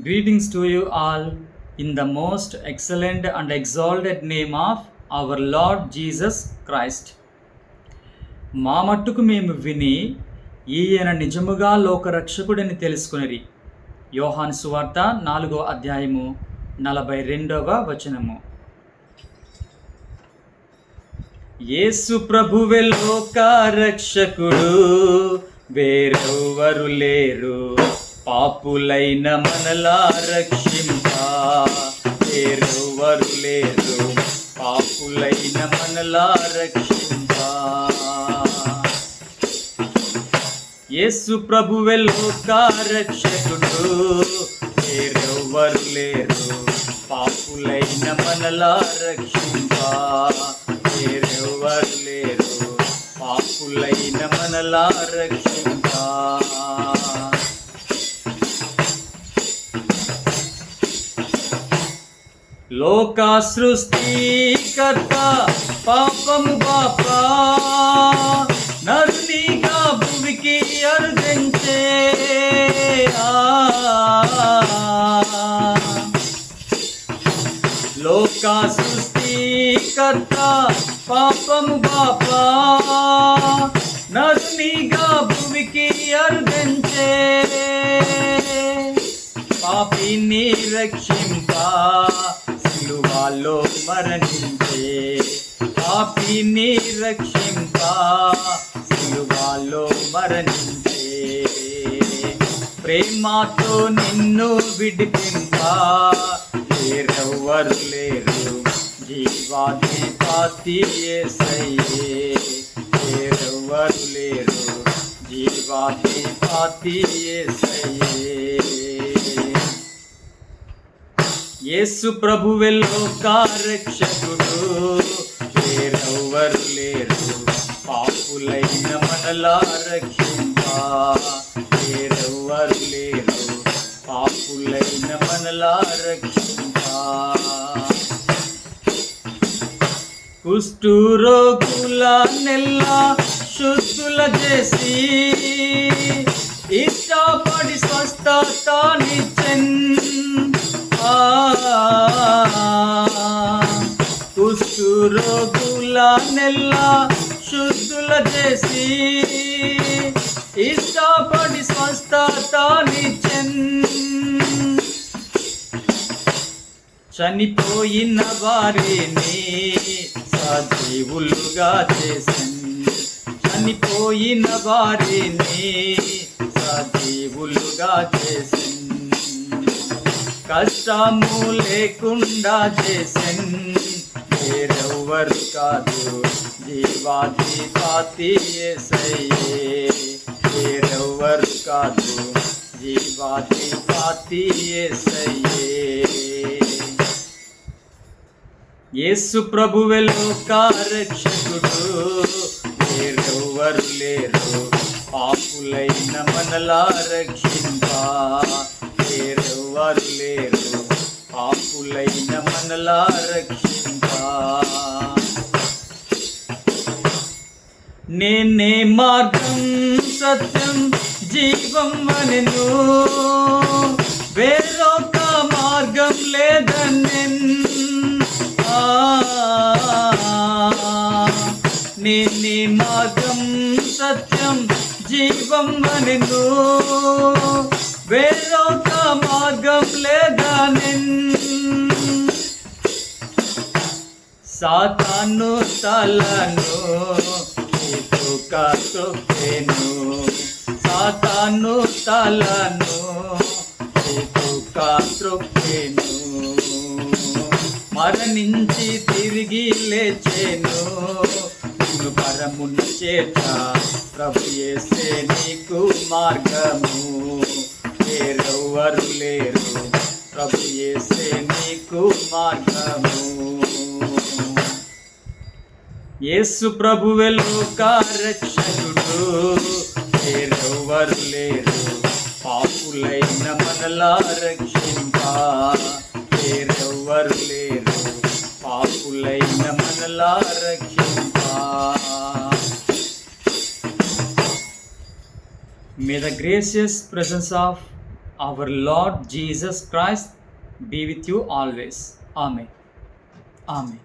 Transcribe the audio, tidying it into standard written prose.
Greetings to you all in the most excellent and exalted name of our Lord Jesus Christ. మా మట్టుకు మేము విని ఈయన నిజముగా లోకరక్షకుడని తెలుసుకునిరి. యోహాను సువార్త 4వ అధ్యాయము 42వ వచనము. యేసు ప్రభువే లోకరక్షకుడు, వేరెవరు లేరు పాపులైన మనలా రక్షింప. వేరెవరు లేరు పాపులైన మనలా రక్షింప. యేసు ప్రభువే లోకరక్షకుడు, వేరెవరు లేరు పాపులైన మనలా రక్షింప. వేరెవరు లేరు పాపులైన మనలా రక్షింప. లోక సృష్టికర్త పాపము బాపా నరునిగా భూమికి అరుదించే. లోక సృష్టికర్త పాపము బాపా నరునిగా భూమికి అరుదించే. పాపిని రక్షింప సిలువలో మరణించే. పాపిని రక్షింప సిలువలో మరణించే. ప్రేమతో నిన్ను విడిపింప వేరెవ్వరు లేరు జీవాధిపతి యేసయ్యే. వేరెవ్వరు లేరు జీవాధిపతి యేసయ్యే. యేసు ప్రభువే లోకరక్షకుడు, వేరెవ్వరు లేరు పాపులైన మనలా రక్షింప. వేరెవ్వరు లేరు పాపులైన మనలా రక్షింప. కుష్ఠరోగుల నెల్లా శుద్ధుల చేసి ఇష్టపడి స్వస్థతనిచ్చెన్. కుష్ఠరోగుల నెల్లా శుద్ధుల చేసి ఇష్టపడి స్వస్థతనిచ్చెన్. చనిపోయిన వారిని సజీవులుగా చేసెన్. చనిపోయిన వారిని సజీవులుగా చేసెన్. కష్టము లేకుండా చేసెన్. వేరెవ్వరు కాదు జీవాధిపతి యేసయ్యే. వేరెవ్వరు కాదు జీవాధిపతి యేసయ్యే. యేసు ప్రభువే లోకరక్షకుడు, వేరెవ్వరు లేరు పాపులైన మనలా రక్షింప. వేరెవ్వరు లేరు పాపులైన మనలా రక్షింప. నేనే మార్గం సత్యం జీవం అనెను, వేరొక మార్గం లేదనెన్. నేనే మార్గం సత్యం జీవం అనెను, వేరొక మార్గం లేదనెన్. సాతాను తలను ఇటుక త్రొక్కెను. సాతాను తలను ఇటుక త్రొక్కెను. మరణించి తిరిగి లేచెను. నిన్ను పరమును చేత ప్రభు యేసే నీకు మార్గము. వేరెవ్వరు లేరు ప్రభు యేసే నీకు మార్గము. యేసు ప్రభువే లోకరక్షకుడు, వేరెవ్వరు లేరు పాపులైన మనలా రక్షింప. వేరెవ్వరు లేరు పాపులైన మనలా రక్షింప. May the gracious presence of our Lord Jesus Christ be with you always. Amen. Amen.